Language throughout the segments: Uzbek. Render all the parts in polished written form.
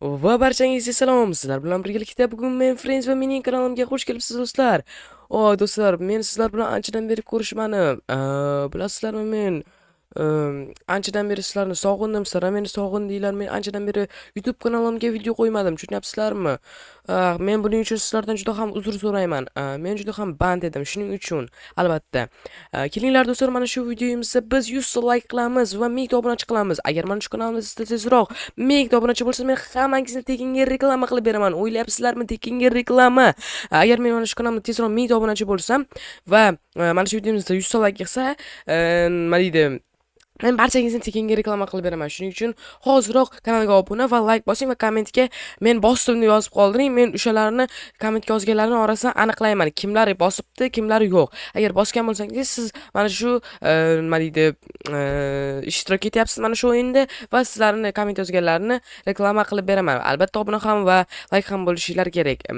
Va barchangizga salom. Sizlar bilan birgalikda bugun men Friends va mening kanalimga xush kelibsiz do'stlar. Do'stlar, men sizlar bilan anchadan beri ko'rishmadim. Bilasizlarmi, men anchadan beri sizlarni sog'indim, sizlar meni sog'indinglar. Men anchadan beri YouTube kanalimga video qo'ymadim, tushunyapsizlarmi? Men buning uchun sizlardan juda ham uzr so'rayman. Men juda ham band edim shuning uchun, albatta. Kelinglar do'stlar, mana shu videomizda biz 100 ta like qilamiz va 1000 ta obunachi qilamiz. Agar mana shu kanalimizda tezroq 1000 ta obunachi bo'lsa, men hammangizni tekinga reklama qilib beraman. O'ylayapsizlarmi, tekinga reklama? Agar men mana shu kanalimda tezroq 1000 ta obunachi bo'lsam va mana shu videomizda 100 ta like kelsa, nima deydi? Men barchangizni tekinga reklama qilib beraman. Shuning uchun hoziroq kanalga obuna va like bosing va kommentga men bosdim deb yozib qoldiring. Men o'shalarni kommentga yozganlarning orasidan aniqlayman. Kimlar bosibdi, kimlar yo'q. Agar bosgan bo'lsangiz, siz mana shu nima deydi, ishtirok etyapsiz mana shu o'yinda va sizlarni komment yozganlarni reklama qilib beraman. Albatta obuna ham va like ham bo'lishinglar kerak.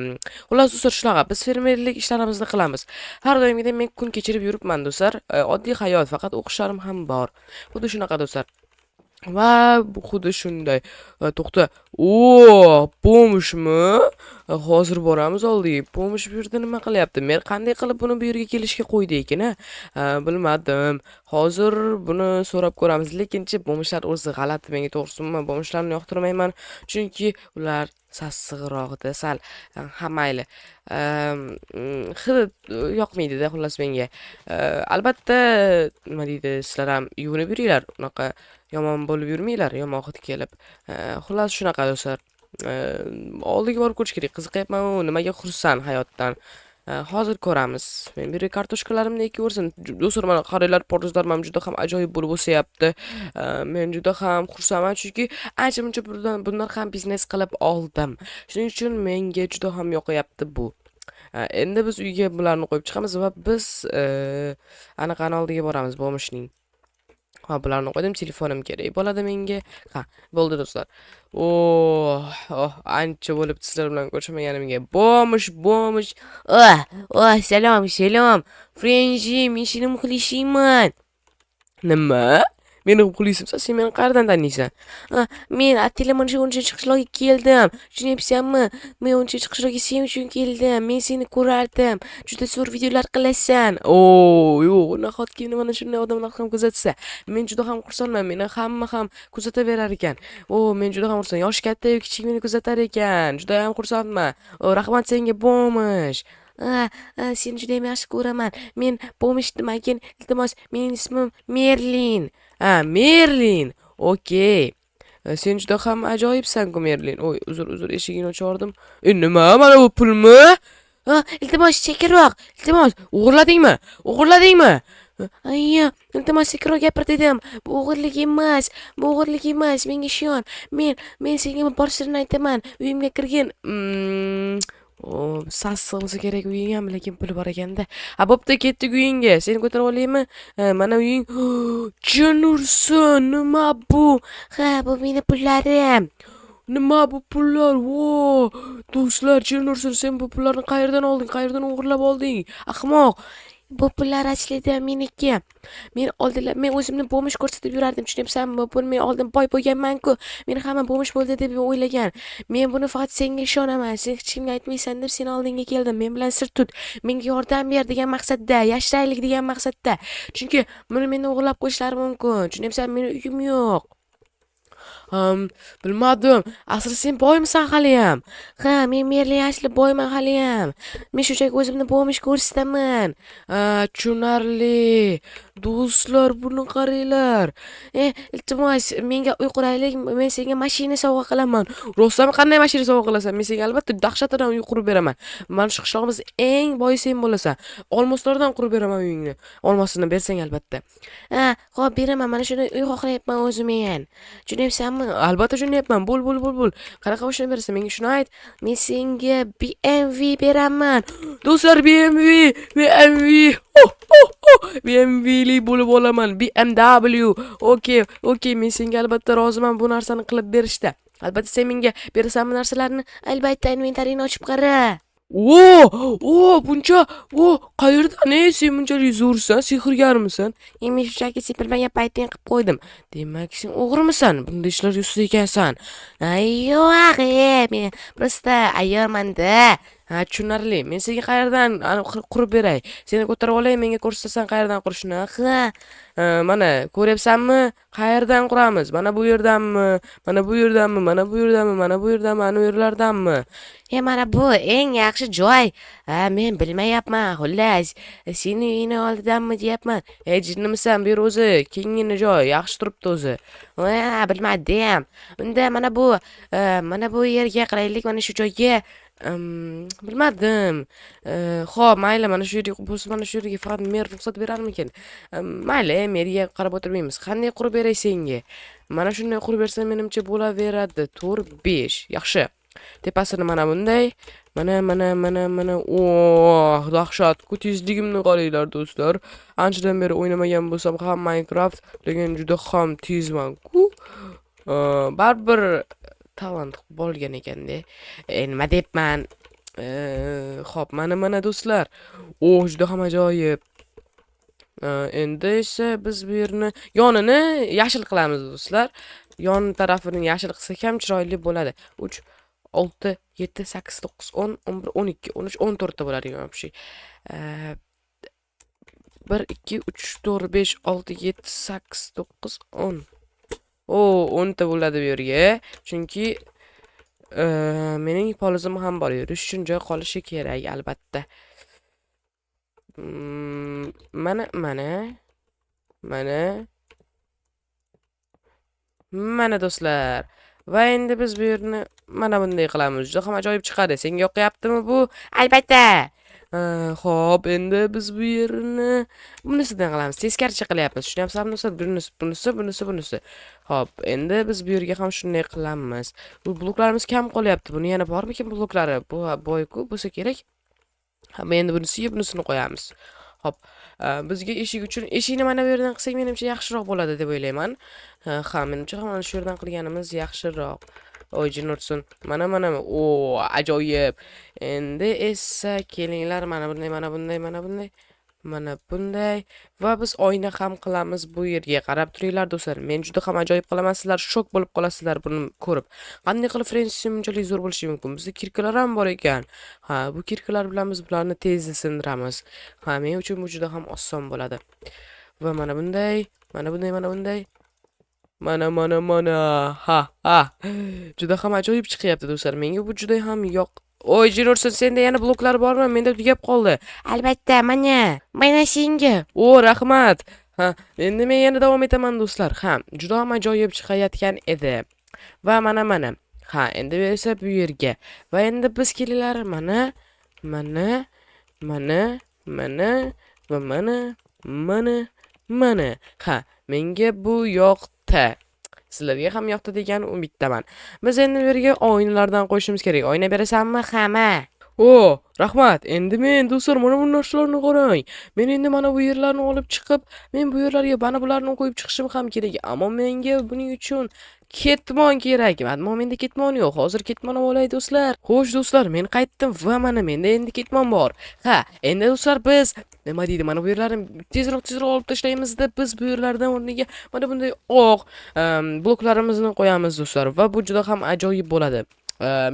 Xullas do'stlar, shunaqa biz fermerlik ishlarimizni qilamiz. Har doimgidek men kun kechirib yuribman do'stlar. Oddiy hayot, faqat o'qishlarim ham bor. Xuddi shunaqa do'stlar. Va bu xuddi shunday. To'xta. Pomishmi? Hozir boramiz oldiga. Pomish bu yerda nima qilyapti? Men qanday qilib buni bu yerga kelishga qo'ydi ekan? Bilmadim. Hozir buni so'rab ko'ramiz. Lekinchi pomishlar o'zi g'alati, menga to'g'risimi? Pomishlarni yoqtirmayman, chunki ular sassiqroqda, sal mayli. Hidi yoqmaydi-da, xullas menga. Albatta, nima deydi, sizlar ham yuvinib yuringlar. Unaqa yomon bo'lib yurmanglar, yomon hid kelib. Xullas shunaqa do'stlar. Oldiga borib ko'rish kerak. Qiziqyapman, nimaga xursand hayotdan. Hozir ko'ramiz. Men bir kartoshkalarimni ekaversin. Do'stlar, mana qaranglar, portuzlar ham juda ham ajoyib bo'lib o'syapti. Men juda ham xursandman, chunki ancha-muncha bundan ham biznes qilib oldim. Shuning uchun menga juda ham yoqayapti bu. Endi biz uyga bularni qo'yib chiqamiz va biz aniq oldiga boramiz bomishning. Bularni qo'ydim, telefonim kerak bo'ladi menga. Bo'ldi do'stlar. Ancha bo'lib sizlar bilan ko'rishmaganimga. Bomish. Salom. Frenji, men seni muxlisingman. Nima? Meni muxlisimsan, sen meni qayerdan taniysan? Men telefonchi 10 qishloqqa keldim. Tushunyapsanmi? Men 10 qishloqqa sen uchun keldim. Men seni ko'rardim. Juda zo'r videolar qilasan. Yo'q, nahotki mana shunday odamlar ham kuzatsa. Men juda ham xursandman. Meni hamma ham kuzataverar ekan. Men juda ham xursand. Yosh katta-yu kichik meni kuzatar ekan. Juda ham xursandman. Rahmat senga, Bomish. Seni juda ham yaxshi ko'raman. Men Bomish demagan, iltimos, mening ismim Merlin. Merlin. Okey. Sen juda ham ajoyibsan-ku, Merlin. Uzr, eshigini ochardim. Nima? Mana bu pulmi? Iltimos, sekinroq. Iltimos, o'g'irladingmi? Iltimos, sekinroq gapir dedim. Bu o'g'irlik emas. Menga ishon. Men senga bor sirni aytaman. Uyimga kirgin. Sassiq bo'lsa kerak uying ham, lekin puli bor ekanda. Bo'pti, ketdik uyingga. Seni ko'tarib olaymi? Mana uying. Jin ursin. Nima bu? Bu meni pullarim. Nima bu pullar? Do'stlar, jin ursin. Sen bu pullarni qayerdan olding? Qayerdan o'g'irlab olding? Ahmoq. Bu pullar aslida meniki. Men o'zimni bo'mish ko'rsatib yurardim, tushunyapsanmi? Men oldin boy bo'lganman-ku. Meni hamma bo'mish bo'ldi deb o'ylagan. Men buni faqat senga ishonaman. Sen hech kimga aytmaysan deb seni oldinga keldim. Men bilan sir tut. Menga yordam ber degan maqsadda, yashiraylik degan maqsadda. Chunki buni meni o'g'irlab qo'yishlari mumkin. Tushunyapsanmi? Meni uyim yo'q. Bilmadim. Asli sen boymisan hali ham? Men Merlin asli boyman hali ham. Men shunchaki o'zimni bo'mish ko'rsataman. Tushunarli. Do'stlar, buni qaranglar. Iltimos, menga uy quraylik, men senga mashina sovg'a qilaman. Rostdan qanday mashina sovg'a qilasan? Men senga albatta dahshatidan uy qurib beraman. Mana shu qishlog'imiz eng boy sen bo'lasan. Olmoslardan qurib beraman uyingni. Olmosini bersang albatta. Xo'p, beraman. Mana shuni uy xohlayapman o'zim men. Tushunyapsanmi? Albatta tushunyapman. Bo'l. Qanaqa mashina berasan? Menga shuni ayt. Men senga BMW beraman. Do'stlar, BMW. BMW'li bo'lib olaman. BMW. Okey, men senga albatta roziman bu narsani qilib berishda. Albatta sen menga berasanmi narsalarni? Albatta, inventaringni ochib qara. Buncha, qayerdan sen bunchalik zo'rsan, sehrgarmisan? Men shunchaki sen bilmagan paytdan qilib qo'ydim. Demak, sen o'g'rimisan? Bunday ishlar ustida ekansan. Yo'q, men просто ayyorman-da. Ha, tushunarli. Men senga qayerdan qurib beray? Seni ko'tarib olay, menga ko'rsatasan qayerdan qurishni. Mana, ko'ryapsanmi? Qayerdan quramiz? Mana bu yerdanmi? Mana bu yerdanmi? Mana bu yerdanmi? Mana bu yerdanmi? Ana bu yerlardanmi? Mana bu eng yaxshi joy. Men bilmayapman. Xullas, seni uyingni oldidanmi deyapman. Ey, jinnimisan? Bu yer o'zi kengina joy, yaxshi turibdi o'zi. Bilmadim. Unda mana bu yerga qilaylik, mana shu joyga. Bilmadim. Xo'p, mayli, mana shu yerga bo'lsa, mana shu yerga faqat mer ruxsat berarmikin? Mayli, merga qarab o'tirmaymiz. Qanday qurib beray senga? Mana shunday qurib bersam, menimcha bo'laveradi. 4, 5. Yaxshi. Tepasini mana bunday. Mana. Dahshat-ku tezligimni qaranglar do'stlar. Anchadan beri o'ynamagan bo'lsam ham Minecraft, lekin juda ham tezman-ku. Baribir talant bo'lgan ekanda. Nima deyapman? Xo'p, mana do'stlar. Juda ham ajoyib. Endi esa biz bu yerni yonini yashil qilamiz do'stlar. Yon tarafini yashil qilsak ham chiroyli bo'ladi. 3 6 7 8 9 10 11 12 13 14 ta bo'lar ekan bu şey. 1 2 3 4 5 6 7 8 9 10. 10 ta bo'ladi bu yerga. Chunki mening polizim ham bor. Yurish uchun joy qolishi kerak albatta. Mana do'stlar. Va endi biz bu yerni mana bunday qilamiz. Juda ham ajoyib chiqadi. Senga yoqyaptimi bu? Albatta. Xo'p, endi biz bu yerni bunisidan qilamiz. Teskarchi qilyapmiz. Tushunyapsizmi do'stlar? Bunisi. Xo'p, endi biz bu yerga ham shunday qilamiz. Bu bloklarimiz kam qolyapti. Buni yana bormikin bloklari? Bu boyku bo'lsa kerak. Endi bunisini qo'yamiz. Hop, bizga eshik uchun eshikni mana bu yerdan qilsak menimcha yaxshiroq bo'ladi deb o'ylayman. Menimcha ham mana shu yerdan qilganimiz yaxshiroq. Jin ursin. Mana. Ajoyib. Endi esa kelinglar, mana bunday va biz oyna ham qilamiz bu yerga. Qarab turinglar do'stlar. Men juda ham ajoyib qilaman, sizlar shok bo'lib qolasizlar buni ko'rib. Qanday qilib Fransiya bunchalik zo'r bo'lishi mumkin? Bizda kirkalar ham bor ekan. Bu kirkalar bilan biz bularni tezda sindiramiz. Men uchun bu juda ham oson bo'ladi. Va mana bunday. Juda ham ajoyib chiqyapti do'stlar. Menga bu juda ham Jin ursin, senda yana bloklar bormi? Menda tugab qoldi. Albatta, mana senga. Rahmat. Endi men yana davom etaman do'stlar. Juda ham ajoyib chiqayotgan edi. Va mana. Endi esa bu yerga. Va endi biz kelinglar, mana va mana. Menga bu yoqdi. Sizlarga ham yoqdi degan umiddaman. Biz endi bu yerga oynalardan qo'yishimiz kerak. Oyna berasanmi? Rahmat. Endi men do'stlar mana bu narsalarni qarang. Men endi mana bu yerlarni olib chiqib, men bu yerlarga mana bularni qo'yib chiqishim ham kerak. Ammo menga buning uchun ketmon kerak. Menda ketmon yo'q. Hozir ketmon olay do'stlar. Xo'sh do'stlar, men qaytdim va mana menda endi ketmon bor. Endi do'stlar biz nima deydi? Mana bu yerlarni tezroq olib tashlaymiz deb biz bu yerlardan o'rniga mana bunday oq bloklarimizni qo'yamiz do'stlar va bu juda ham ajoyib bo'ladi.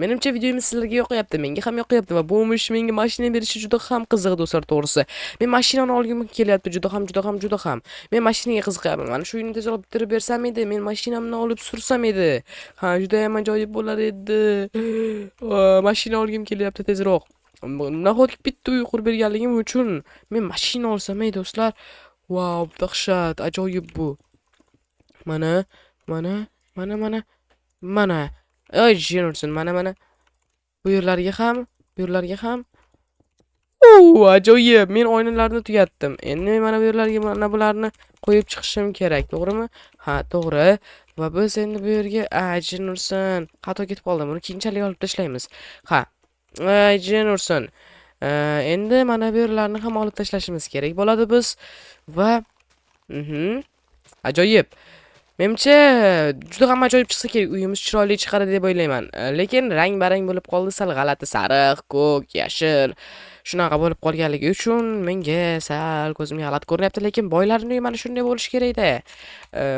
Menimcha videomiz sizlarga yoqyapti, menga ham yoqyapti va bu menga mashina berishi juda ham qiziq do'stlar, to'g'risi. Men mashinani olgim kelyapti, juda ham. Men mashinaga qiziqaman. Mana shu uyni tezroq bitirib bersam edi, men mashinamni olib sursam edi. Juda ham ajoyib bo'lar edi. Mashina olgim kelyapti tezroq. Nahotki bitta uy qurib berganligim uchun men mashina olsam ey do'stlar. Wow, dahshat, ajoyib bu. Mana. Jin ursin, mana. Bu yerlarga ham. Ajoyib. Men oynalarni tugatdim. Endi mana bu yerlarga mana bularni qo'yib chiqishim kerak, to'g'rimi? To'g'ri. Va biz endi bu yerga jin ursin. Xato ketib qoldim. Buni keyinchalik olib tashlaymiz. Jin ursin. Endi mana bu yerlarni ham olib tashlashimiz kerak bo'ladi biz va ajoyib. Menimcha juda ham ajoyib chiqsa kerak, uyimiz chiroyli chiqadi deb o'ylayman. Lekin rang-barang bo'lib qoldi, sal g'alati sariq, ko'k, yashil shunaqa bo'lib qolganligi uchun menga sal ko'zimga g'alati ko'rinyapti, lekin boylarning uyi mana shunday bo'lishi kerak-da.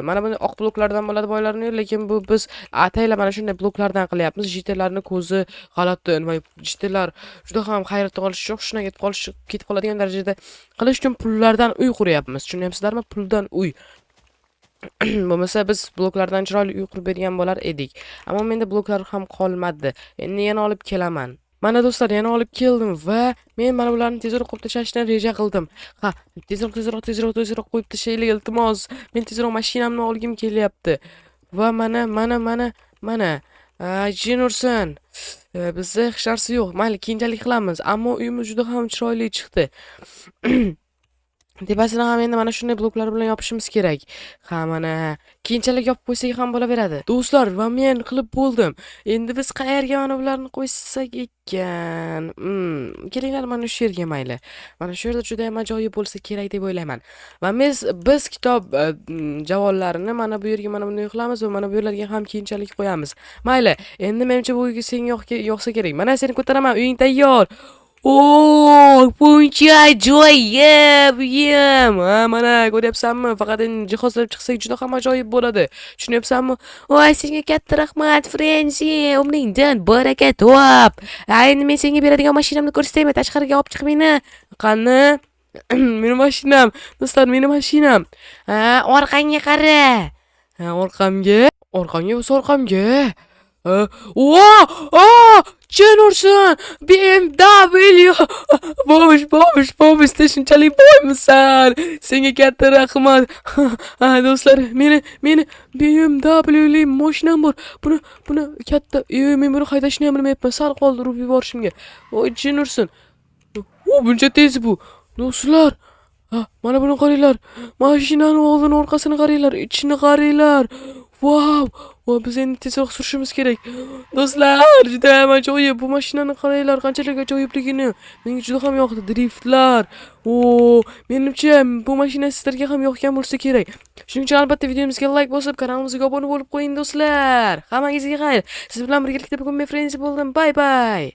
Mana bunday oq bloklardan bo'ladi boylarning uyi, lekin bu biz ataylar mana shunday bloklardan qilyapmiz. Jitellarning ko'zi g'alati va jitellar juda ham hayratda qolish yo'q, shuna ketib qoladigan darajada qilish uchun pullardan uy quryapmiz. Tushunyapsizlarmi? Puldan uy. Bo'lmasa biz bloklardan chiroyli uy qurib bergan bo'lar edik. Ammo menda bloklar ham qolmadi. Endi yana olib kelaman. Mana do'stlar, yana olib keldim va men mana bularni tezroq qo'yib tashlashni reja qildim. Ha, tezroq qo'yib tashlaylik iltimos. Men tezroq mashinamni olgim kelyapti. Va mana. Jin ursin. Bizda hech narsa yo'q. Mayli, keyinchalik qilamiz. Ammo uyimiz juda ham chiroyli chiqdi. Tepasini ham endi mana shunday bloklar bilan yopishimiz kerak. Ha, mana keyinchalik yopib qo'ysak ham bo'laveradi. Do'stlar, va men qilib bo'ldim. Endi biz qayerga mana bularni qo'ysak ekan? Kelinglar mana shu yerga mayli. Mana shu yerda juda ham ajoyib bo'lsa kerak deb o'ylayman. Va biz kitob javollarini mana bu yerga mana bunday qilamiz va mana bu yerlarga ham keyinchalik qo'yamiz. Mayli, endi menimcha bu uyga senga yo'qsa kerak. Mana seni ko'taraman, uying tayyor. Buncha ajoyib uyim. Mana ko'ryapsanmi? Faqat endi jihozlab chiqsak juda ham ajoyib bo'ladi. Tushunyapsanmi? Voy, senga katta rahmat, Frenzi. Umringdan baraka top. Endi men senga beradigan mashinamni ko'rsataymi? Tashqariga olib chiq meni. Qani? Meni mashinam. Do'stlar, meni mashinam. Orqangga qara. Orqamga. Jin ursin! BMW! Bobish, shunchalik boymisan? Senga katta rahmat. Do'stlar, meni BMW'li mashinam bor. Buni katta, men buni haydashni ham bilmayapman. Sal qoldi urib yuborishimga. Voy, jin ursin. Buncha tez bu. Do'stlar, mana buni qaranglar. Mashinaning oldini, orqasini qaranglar, ichini qaranglar. Wow! Biz endi tezroq surishimiz kerak. Do'stlar, juda ham ajoyib. Bu mashinani qaranglar, qanchalik ajoyibligini. Menga juda ham yoqdi. Driftlar. Menimcha bu mashina sizlarga ham yoqgan bo'lsa kerak. Shuning uchun albatta videomizga like bosib, kanalimizga obuna bo'lib qo'ying do'stlar. Hammangizga xayr. Siz bilan birgalikda bugun men Frenzi bo'ldim. Bye bye.